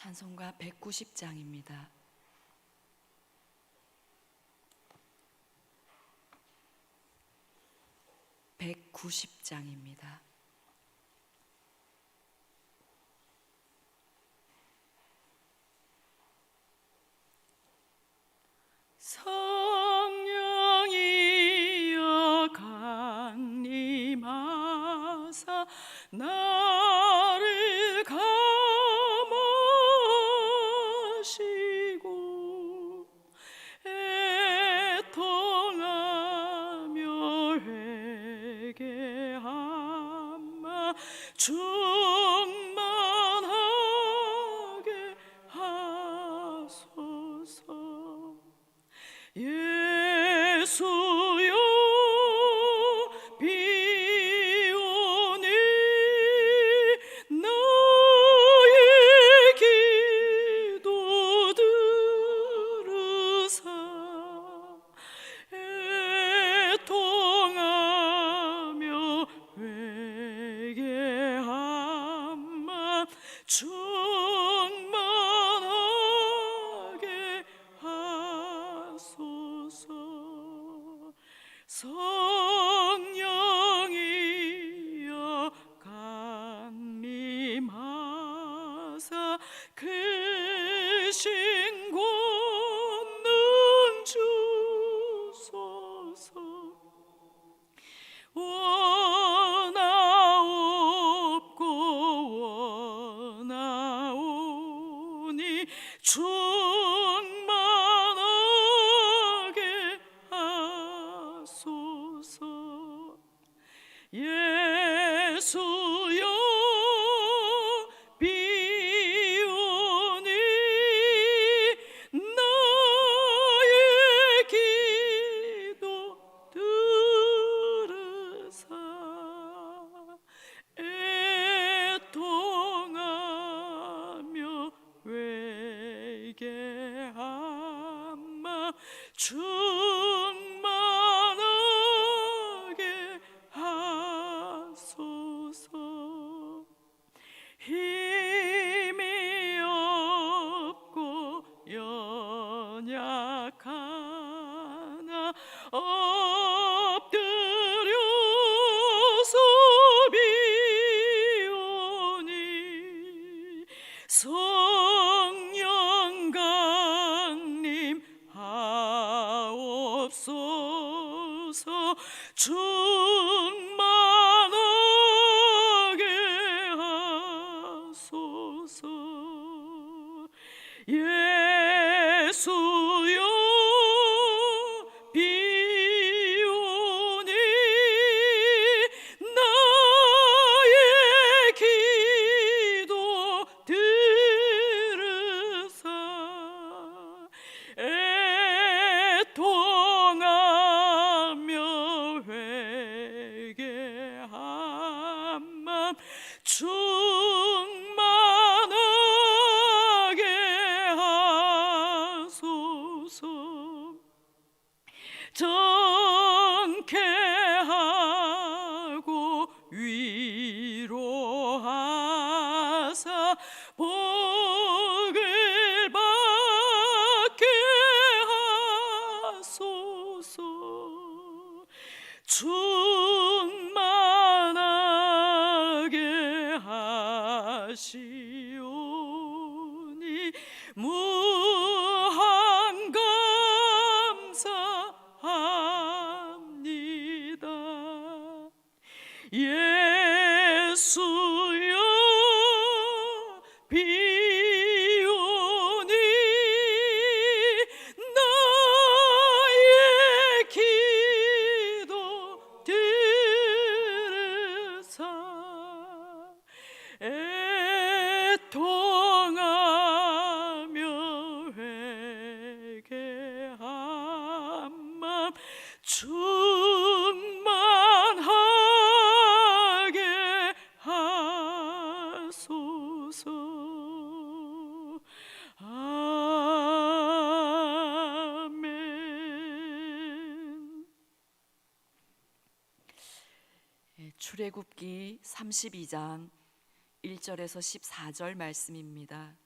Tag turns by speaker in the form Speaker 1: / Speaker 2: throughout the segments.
Speaker 1: 찬송가 190장입니다. 190장입니다. 성령이여 강림하사 나를 감하시고 애통하며 회개하마 충만하게 하소서. 예수여 비오니 나의 기도 들으사 애통하며 회개하마 충만하게 하소서. 성령이여 강림하사 크신 권능 주소서. 원하옵고 원하오니 충만하게 하소서. 예수여 비오니 나의 기도 들으사 애통하며 회개하마 충만하게 하소서. 힘이 없고 연약하나 엎드려서 비오니 성령 강림하옵소서. 충만하게 하소서. 예수여 비오니 나의 기도 들으사 애통하며 회개하마 충만하게 하소서. 정케하고 위로하사 복을 받게 하소서. 충만하게 하시오니 무한 감사합니다. 예수여 비오니 나의 기도 들으사 애통하며 회개하마 충만하게 하소서. 아멘. 출애굽기 32장 1절에서 14절 말씀입니다.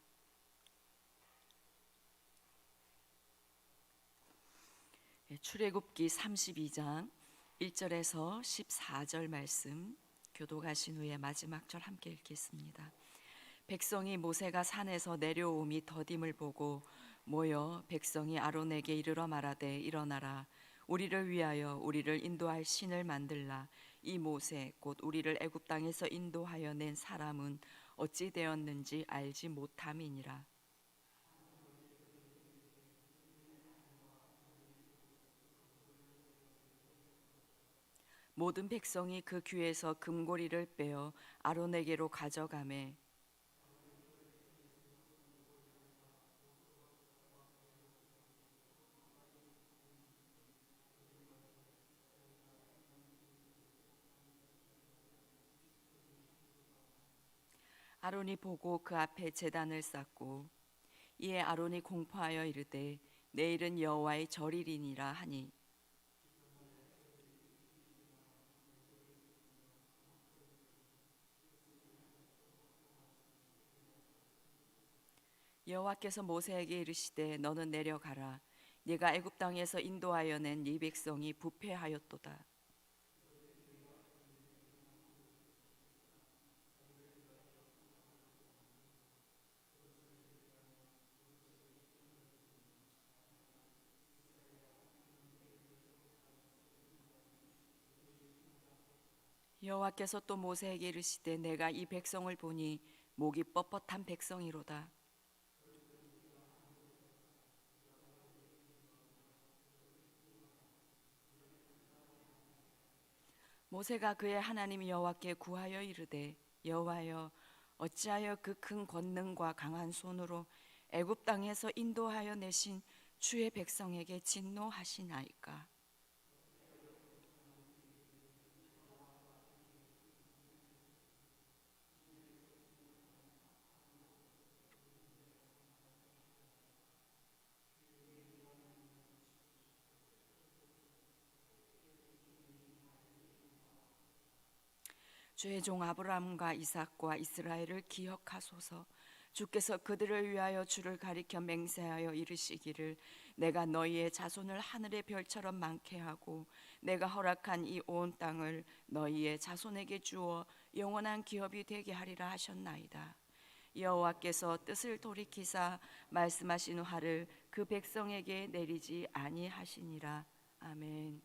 Speaker 1: 출애굽기 32장 1절에서 14절 말씀 교독하신 후에 마지막 절 함께 읽겠습니다. 백성이 모세가 산에서 내려옴이 더딤을 보고 모여 백성이 아론에게 이르러 말하되 일어나라 우리를 위하여 우리를 인도할 신을 만들라. 이 모세 곧 우리를 애굽 땅에서 인도하여 낸 사람은 어찌 되었는지 알지 못함이니라. 모든 백성이 그 귀에서 금고리를 빼어 아론에게로 가져가매 아론이 보고 그 앞에 제단을 쌓고 이에 아론이 공포하여 이르되 내일은 여호와의 절일이니라 하니 여호와께서 모세에게 이르시되 너는 내려가라 네가 애굽 땅에서 인도하여 낸 네 백성이 부패하였도다. 여호와께서 또 모세에게 이르시되 내가 이 백성을 보니 목이 뻣뻣한 백성이로다. 모세가 그의 하나님 여호와께 구하여 이르되 여호와여 어찌하여 그 큰 권능과 강한 손으로 애굽 땅에서 인도하여 내신 주의 백성에게 진노하시나이까. 주의 종 아브라함과 이삭과 이스라엘을 기억하소서. 주께서 그들을 위하여 주를 가리켜 맹세하여 이르시기를 내가 너희의 자손을 하늘의 별처럼 많게 하고 내가 허락한 이 온 땅을 너희의 자손에게 주어 영원한 기업이 되게 하리라 하셨나이다. 여호와께서 뜻을 돌이키사 말씀하신 화를 그 백성에게 내리지 아니하시니라. 아멘.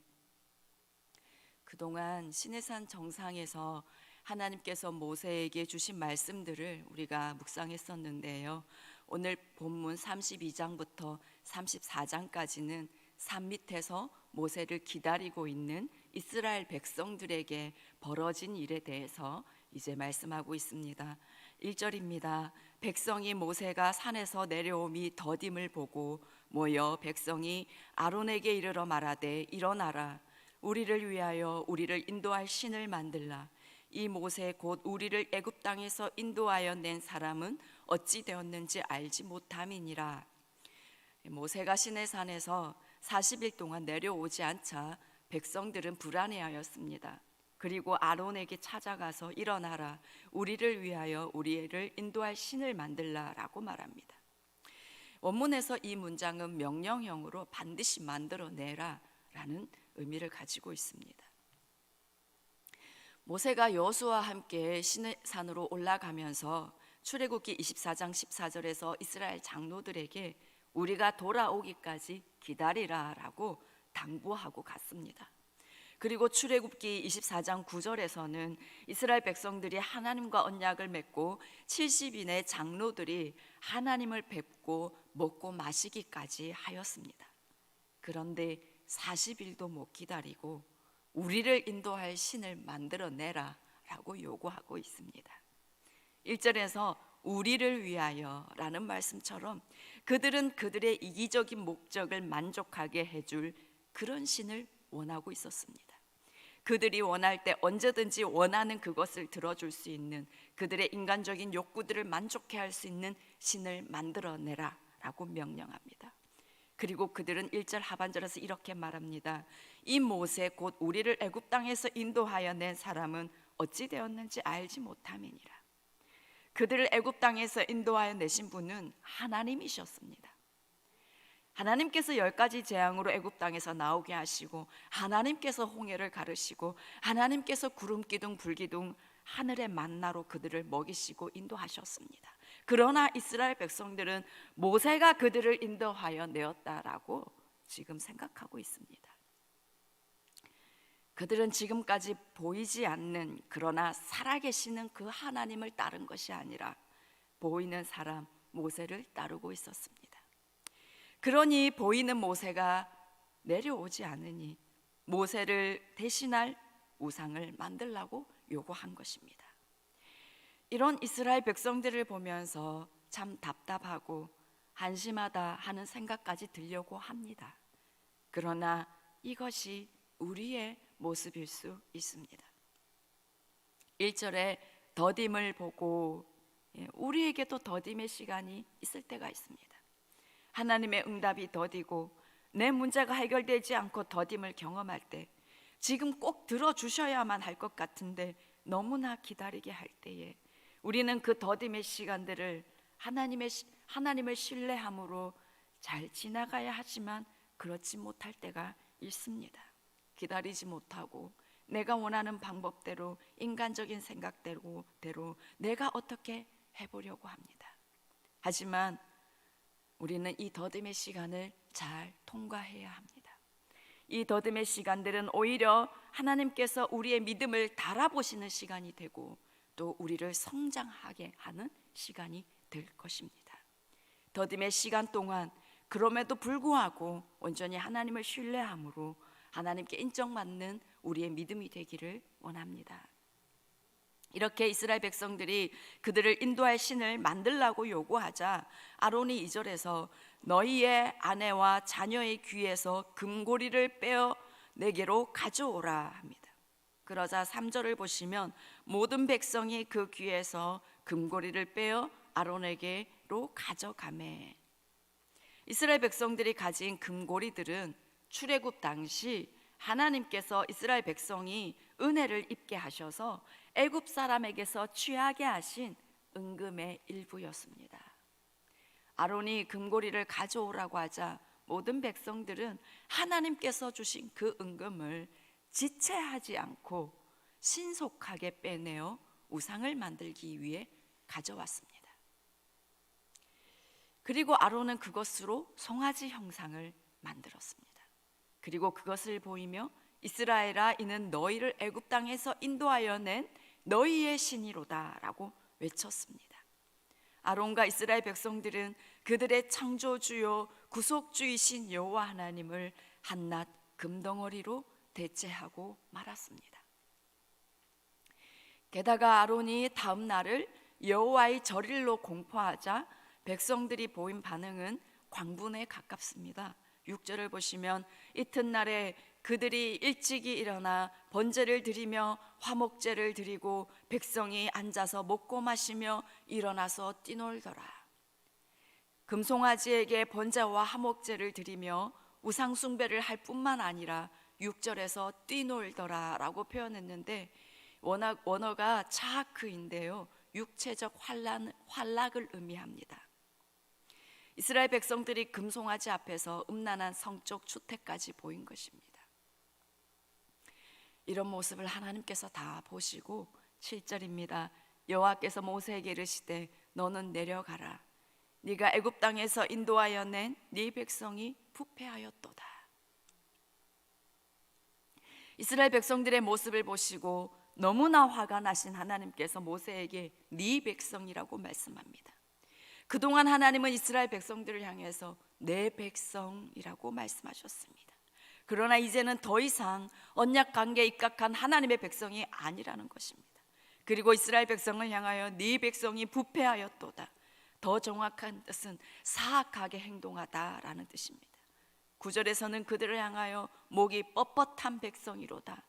Speaker 1: 그동안 시내산 정상에서 하나님께서 모세에게 주신 말씀들을 우리가 묵상했었는데요. 오늘 본문 32장부터 34장까지는 산 밑에서 모세를 기다리고 있는 이스라엘 백성들에게 벌어진 일에 대해서 이제 말씀하고 있습니다. 1절입니다. 백성이 모세가 산에서 내려옴이 더딤을 보고 모여 백성이 아론에게 이르러 말하되 일어나라 우리를 위하여 우리를 인도할 신을 만들라. 이 모세 곧 우리를 애굽 땅에서 인도하여 낸 사람은 어찌 되었는지 알지 못함이니라. 모세가 시내산에서 40일 동안 내려오지 않자 백성들은 불안해하였습니다. 그리고 아론에게 찾아가서 일어나라 우리를 위하여 우리를 인도할 신을 만들라라고 말합니다. 원문에서 이 문장은 명령형으로 반드시 만들어내라 라는 의미를 가지고 있습니다. 모세가 여호수아와 함께 시내산으로 올라가면서 출애굽기 24장 14절에서 이스라엘 장로들에게 우리가 돌아오기까지 기다리라라고 당부하고 갔습니다. 그리고 출애굽기 24장 9절에서는 이스라엘 백성들이 하나님과 언약을 맺고 70인의 장로들이 하나님을 뵙고 먹고 마시기까지 하였습니다. 그런데 40일도 못 기다리고 우리를 인도할 신을 만들어내라 라고 요구하고 있습니다. 1절에서 우리를 위하여 라는 말씀처럼 그들은 그들의 이기적인 목적을 만족하게 해줄 그런 신을 원하고 있었습니다. 그들이 원할 때 언제든지 원하는 그것을 들어줄 수 있는 그들의 인간적인 욕구들을 만족해 할 수 있는 신을 만들어내라 라고 명령합니다. 그리고 그들은 1절 하반절에서 이렇게 말합니다. 이 모세 곧 우리를 애굽 땅에서 인도하여 낸 사람은 어찌 되었는지 알지 못함이니라. 그들을 애굽 땅에서 인도하여 내신 분은 하나님이셨습니다. 하나님께서 10가지 재앙으로 애굽 땅에서 나오게 하시고, 하나님께서 홍해를 가르시고, 하나님께서 구름 기둥 불 기둥 하늘의 만나로 그들을 먹이시고 인도하셨습니다. 그러나 이스라엘 백성들은 모세가 그들을 인도하여 내었다라고 지금 생각하고 있습니다. 그들은 지금까지 보이지 않는, 그러나 살아계시는 그 하나님을 따른 것이 아니라 보이는 사람 모세를 따르고 있었습니다. 그러니 보이는 모세가 내려오지 않으니 모세를 대신할 우상을 만들라고 요구한 것입니다. 이런 이스라엘 백성들을 보면서 참 답답하고 한심하다 하는 생각까지 들려고 합니다. 그러나 이것이 우리의 모습일 수 있습니다. 1절에 더딤을 보고, 우리에게도 더딤의 시간이 있을 때가 있습니다. 하나님의 응답이 더디고 내 문제가 해결되지 않고 더딤을 경험할 때, 지금 꼭 들어주셔야만 할 것 같은데 너무나 기다리게 할 때에 우리는 그 더딤의 시간들을 하나님을 신뢰함으로 잘 지나가야 하지만 그렇지 못할 때가 있습니다. 기다리지 못하고 내가 원하는 방법대로, 인간적인 생각대로 내가 어떻게 해보려고 합니다. 하지만 우리는 이 더딤의 시간을 잘 통과해야 합니다. 이 더딤의 시간들은 오히려 하나님께서 우리의 믿음을 달아보시는 시간이 되고 또 우리를 성장하게 하는 시간이 될 것입니다. 더딤의 시간 동안 그럼에도 불구하고 온전히 하나님을 신뢰함으로 하나님께 인정받는 우리의 믿음이 되기를 원합니다. 이렇게 이스라엘 백성들이 그들을 인도할 신을 만들라고 요구하자 아론이 2절에서 너희의 아내와 자녀의 귀에서 금고리를 빼어 내게로 가져오라 합니다. 그러자 3절을 보시면 모든 백성이 그 귀에서 금고리를 빼어 아론에게로 가져가매. 이스라엘 백성들이 가진 금고리들은 출애굽 당시 하나님께서 이스라엘 백성이 은혜를 입게 하셔서 애굽 사람에게서 취하게 하신 은금의 일부였습니다. 아론이 금고리를 가져오라고 하자 모든 백성들은 하나님께서 주신 그 은금을 지체하지 않고 신속하게 빼내어 우상을 만들기 위해 가져왔습니다. 그리고 아론은 그것으로 송아지 형상을 만들었습니다. 그리고 그것을 보이며 이스라엘아, 이는 너희를 애굽 땅에서 인도하여 낸 너희의 신이로다 라고 외쳤습니다. 아론과 이스라엘 백성들은 그들의 창조주요 구속주이신 여호와 하나님을 한낱 금덩어리로 대체하고 말았습니다. 게다가 아론이 다음 날을 여호와의 절일로 공포하자 백성들이 보인 반응은 광분에 가깝습니다. 6절을 보시면 이튿날에 그들이 일찍이 일어나 번제를 드리며 화목제를 드리고 백성이 앉아서 먹고 마시며 일어나서 뛰놀더라. 금송아지에게 번제와 화목제를 드리며 우상 숭배를 할 뿐만 아니라 6절에서 뛰놀더라 라고 표현했는데 원어가 차하크인데요, 육체적 환락을 의미합니다. 이스라엘 백성들이 금송아지 앞에서 음란한 성적 추태까지 보인 것입니다. 이런 모습을 하나님께서 다 보시고 7절입니다. 여호와께서 모세에게 이르시되 너는 내려가라. 네가 애굽 땅에서 인도하여 낸 네 백성이 부패하였도다. 이스라엘 백성들의 모습을 보시고 너무나 화가 나신 하나님께서 모세에게 네 백성이라고 말씀합니다. 그동안 하나님은 이스라엘 백성들을 향해서 내 백성이라고 말씀하셨습니다. 그러나 이제는 더 이상 언약 관계에 입각한 하나님의 백성이 아니라는 것입니다. 그리고 이스라엘 백성을 향하여 네 백성이 부패하였도다. 더 정확한 뜻은 사악하게 행동하다라는 뜻입니다. 9절에서는 그들을 향하여 목이 뻣뻣한 백성이로다.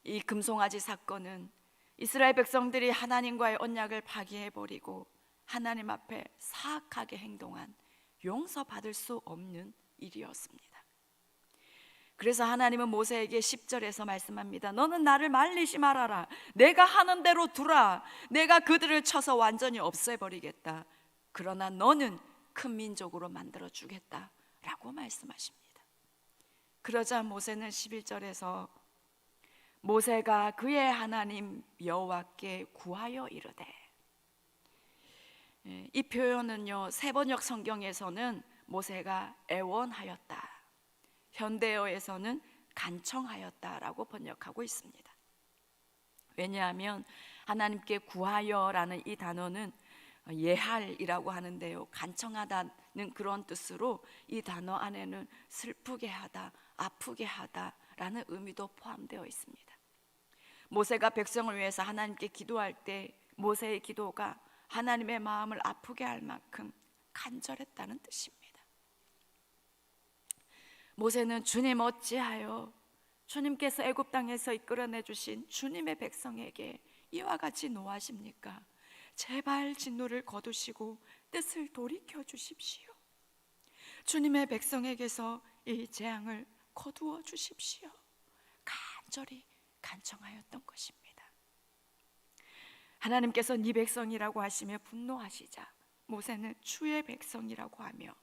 Speaker 1: 이 금송아지 사건은 이스라엘 백성들이 하나님과의 언약을 파기해버리고 하나님 앞에 사악하게 행동한 용서받을 수 없는 일이었습니다. 그래서 하나님은 모세에게 10절에서 말씀합니다. 너는 나를 말리지 말아라. 내가 하는 대로 두라. 내가 그들을 쳐서 완전히 없애버리겠다. 그러나 너는 큰 민족으로 만들어 주겠다라고 말씀하십니다. 그러자 모세는 11절에서 모세가 그의 하나님 여호와께 구하여 이르되, 이 표현은요, 세번역 성경에서는 모세가 애원하였다, 현대어에서는 간청하였다라고 번역하고 있습니다. 왜냐하면 하나님께 구하여라는 이 단어는 예할이라고 하는데요, 간청하다는 그런 뜻으로 이 단어 안에는 슬프게 하다, 아프게 하다라는 의미도 포함되어 있습니다. 모세가 백성을 위해서 하나님께 기도할 때 모세의 기도가 하나님의 마음을 아프게 할 만큼 간절했다는 뜻입니다. 모세는 주님 어찌하여 주님께서 애굽 땅에서 이끌어내 주신 주님의 백성에게 이와 같이 노하십니까? 제발 진노를 거두시고 뜻을 돌이켜 주십시오. 주님의 백성에게서 이 재앙을 거두어 주십시오. 간절히 간청하였던 것입니다. 하나님께서 네 백성이라고 하시며 분노하시자 모세는 주의 백성이라고 하며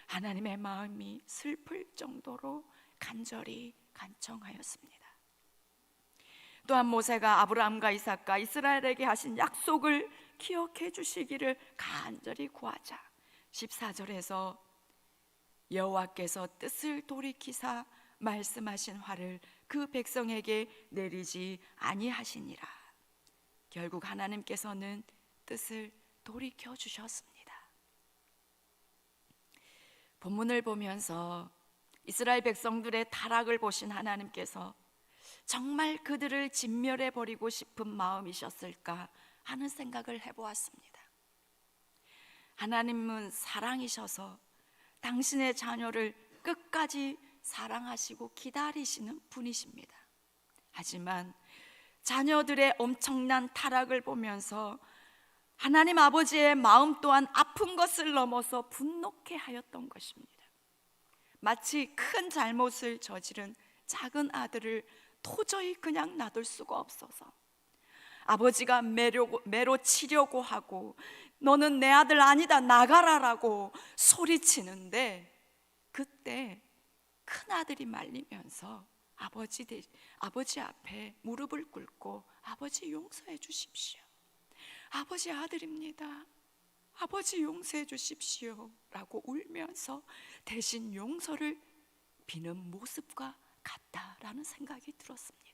Speaker 1: 하나님의 마음이 슬플 정도로 간절히 간청하였습니다. 또한 모세가 아브라함과 이삭과 이스라엘에게 하신 약속을 기억해 주시기를 간절히 구하자 14절에서 여호와께서 뜻을 돌이키사 말씀하신 화를 그 백성에게 내리지 아니하시니라. 결국 하나님께서는 뜻을 돌이켜 주셨습니다. 본문을 보면서 이스라엘 백성들의 타락을 보신 하나님께서 정말 그들을 진멸해 버리고 싶은 마음이셨을까 하는 생각을 해보았습니다. 하나님은 사랑이셔서 당신의 자녀를 끝까지 사랑하시고 기다리시는 분이십니다. 하지만 자녀들의 엄청난 타락을 보면서 하나님 아버지의 마음 또한 아픈 것을 넘어서 분노케 하였던 것입니다. 마치 큰 잘못을 저지른 작은 아들을 도저히 그냥 놔둘 수가 없어서 아버지가 매로 치려고 하고 너는 내 아들 아니다 나가라라고 소리치는데 그때 큰 아들이 말리면서 아버지 앞에 무릎을 꿇고 아버지 용서해 주십시오. 아버지 아들입니다. 아버지 용서해 주십시오 라고 울면서 대신 용서를 비는 모습과 같다라는 생각이 들었습니다.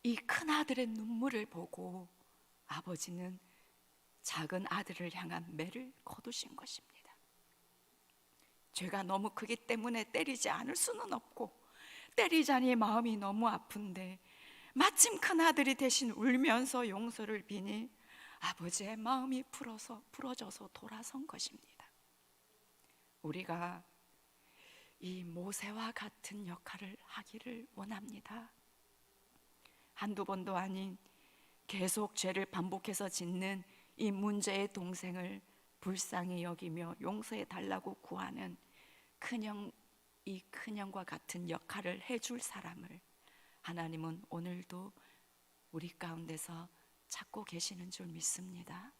Speaker 1: 이 큰 아들의 눈물을 보고 아버지는 작은 아들을 향한 매를 거두신 것입니다. 죄가 너무 크기 때문에 때리지 않을 수는 없고 때리자니 마음이 너무 아픈데 마침 큰 아들이 대신 울면서 용서를 비니 아버지의 마음이 풀어져서 돌아선 것입니다. 우리가 이 모세와 같은 역할을 하기를 원합니다. 한두 번도 아닌 계속 죄를 반복해서 짓는 이 문제의 동생을 불쌍히 여기며 용서해 달라고 구하는 이 큰형과 같은 역할을 해줄 사람을 하나님은 오늘도 우리 가운데서 찾고 계시는 줄 믿습니다.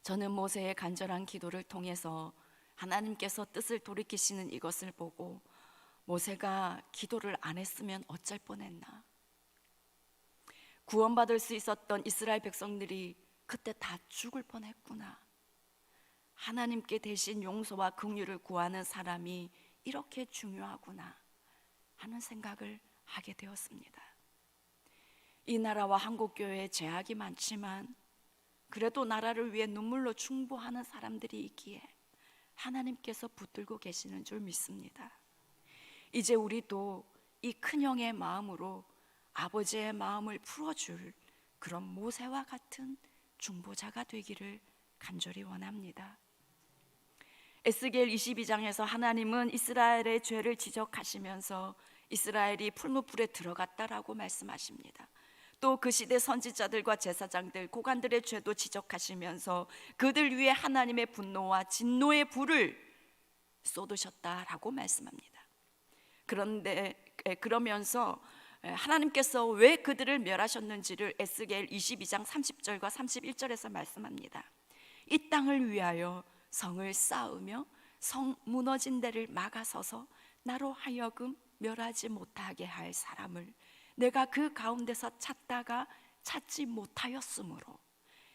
Speaker 1: 저는 모세의 간절한 기도를 통해서 하나님께서 뜻을 돌이키시는 이것을 보고 모세가 기도를 안 했으면 어쩔 뻔했나, 구원받을 수 있었던 이스라엘 백성들이 그때 다 죽을 뻔했구나, 하나님께 대신 용서와 긍휼을 구하는 사람이 이렇게 중요하구나 하는 생각을 하게 되었습니다. 이 나라와 한국교회에 제약이 많지만 그래도 나라를 위해 눈물로 충보하는 사람들이 있기에 하나님께서 붙들고 계시는 줄 믿습니다. 이제 우리도 이 큰형의 마음으로 아버지의 마음을 풀어줄 그런 모세와 같은 중보자가 되기를 간절히 원합니다. 에스겔 22장에서 하나님은 이스라엘의 죄를 지적하시면서 이스라엘이 풀무불에 들어갔다라고 말씀하십니다. 또 그 시대 선지자들과 제사장들, 고관들의 죄도 지적하시면서 그들 위해 하나님의 분노와 진노의 불을 쏟으셨다라고 말씀합니다. 그러면서 하나님께서 왜 그들을 멸하셨는지를 에스겔 22장 30절과 31절에서 말씀합니다. 이 땅을 위하여 성을 쌓으며 성 무너진 데를 막아서서 나로 하여금 멸하지 못하게 할 사람을 내가 그 가운데서 찾다가 찾지 못하였으므로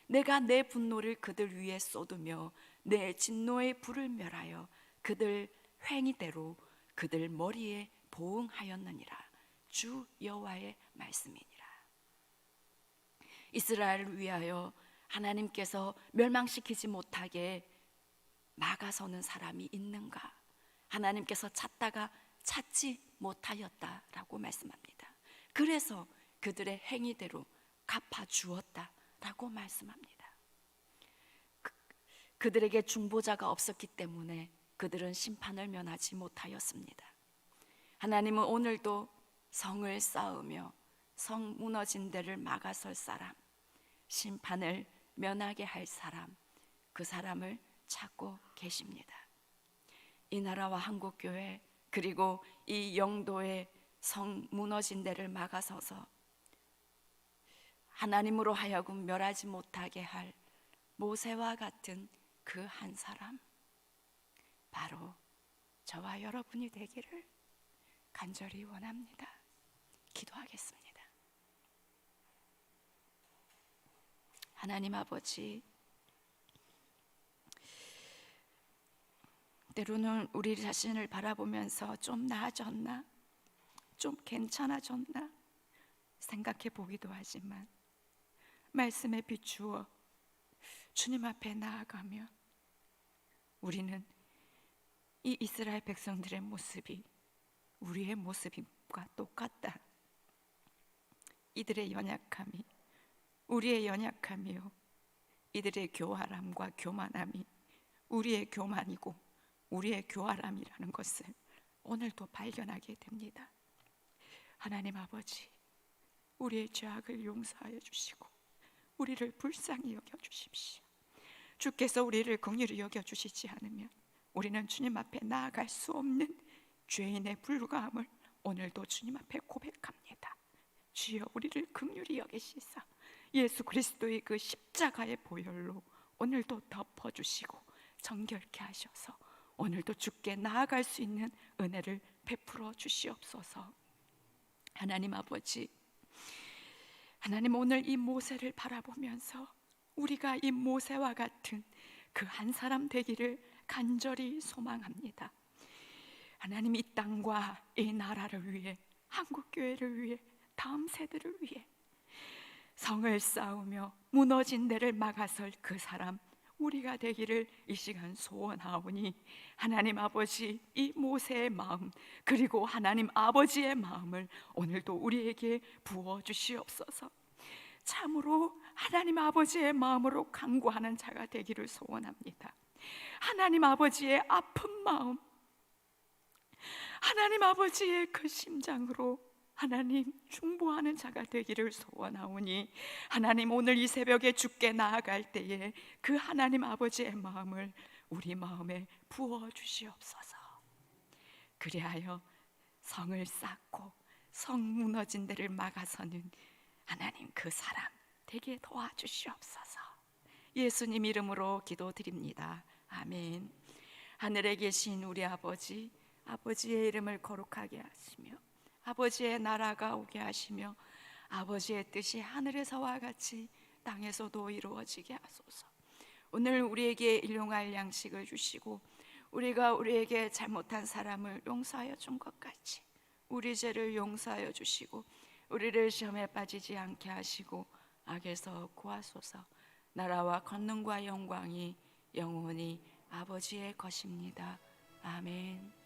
Speaker 1: 내가 내 분노를 그들 위에 쏟으며 내 진노의 불을 멸하여 그들 횡의대로 그들 머리에 보응하였느니라. 주 여호와의 말씀이니라. 이스라엘을 위하여 하나님께서 멸망시키지 못하게 막아서는 사람이 있는가? 하나님께서 찾다가 찾지 못하였다라고 말씀합니다. 그래서 그들의 행위대로 갚아주었다라고 말씀합니다. 그들에게 중보자가 없었기 때문에 그들은 심판을 면하지 못하였습니다. 하나님은 오늘도 성을 쌓으며 성 무너진 데를 막아설 사람, 심판을 면하게 할 사람, 그 사람을 찾고 계십니다. 이 나라와 한국교회 그리고 이 영도의 성 무너진 데를 막아서서 하나님으로 하여금 멸하지 못하게 할 모세와 같은 그 한 사람, 바로 저와 여러분이 되기를 간절히 원합니다. 기도하겠습니다. 하나님 아버지, 때로는 우리 자신을 바라보면서 좀 나아졌나? 좀 괜찮아졌나? 생각해 보기도 하지만 말씀에 비추어 주님 앞에 나아가며 우리는 이 이스라엘 백성들의 모습이 우리의 모습과 똑같다. 이들의 연약함이 우리의 연약함이요, 이들의 교활함과 교만함이 우리의 교만이고 우리의 교활함이라는 것을 오늘도 발견하게 됩니다. 하나님 아버지, 우리의 죄악을 용서하여 주시고 우리를 불쌍히 여겨주십시오. 주께서 우리를 긍휼히 여겨주시지 않으면 우리는 주님 앞에 나아갈 수 없는 죄인에 불과함을 오늘도 주님 앞에 고백합니다. 주여, 우리를 긍휼히 여기시사 예수 그리스도의 그 십자가의 보혈로 오늘도 덮어주시고 정결케 하셔서 오늘도 주께 나아갈 수 있는 은혜를 베풀어 주시옵소서. 하나님 아버지, 하나님, 오늘 이 모세를 바라보면서 우리가 이 모세와 같은 그 한 사람 되기를 간절히 소망합니다. 하나님, 이 땅과 이 나라를 위해, 한국교회를 위해, 다음 세대를 위해 성을 쌓으며 무너진 데를 막아설 그 사람 우리가 되기를 이 시간 소원하오니, 하나님 아버지, 이 모세의 마음 그리고 하나님 아버지의 마음을 오늘도 우리에게 부어주시옵소서. 참으로 하나님 아버지의 마음으로 간구하는 자가 되기를 소원합니다. 하나님 아버지의 아픈 마음, 하나님 아버지의 그 심장으로 하나님 중보하는 자가 되기를 소원하오니, 하나님, 오늘 이 새벽에 주께 나아갈 때에 그 하나님 아버지의 마음을 우리 마음에 부어주시옵소서. 그리하여 성을 쌓고 성 무너진 데를 막아서는 하나님 그 사람 되게 도와주시옵소서. 예수님 이름으로 기도드립니다. 아멘. 하늘에 계신 우리 아버지, 아버지의 이름을 거룩하게 하시며 아버지의 나라가 오게 하시며 아버지의 뜻이 하늘에서와 같이 땅에서도 이루어지게 하소서. 오늘 우리에게 일용할 양식을 주시고 우리가 우리에게 잘못한 사람을 용서하여 준 것 같이 우리 죄를 용서하여 주시고 우리를 시험에 빠지지 않게 하시고 악에서 구하소서. 나라와 권능과 영광이 영원히 아버지의 것입니다. 아멘.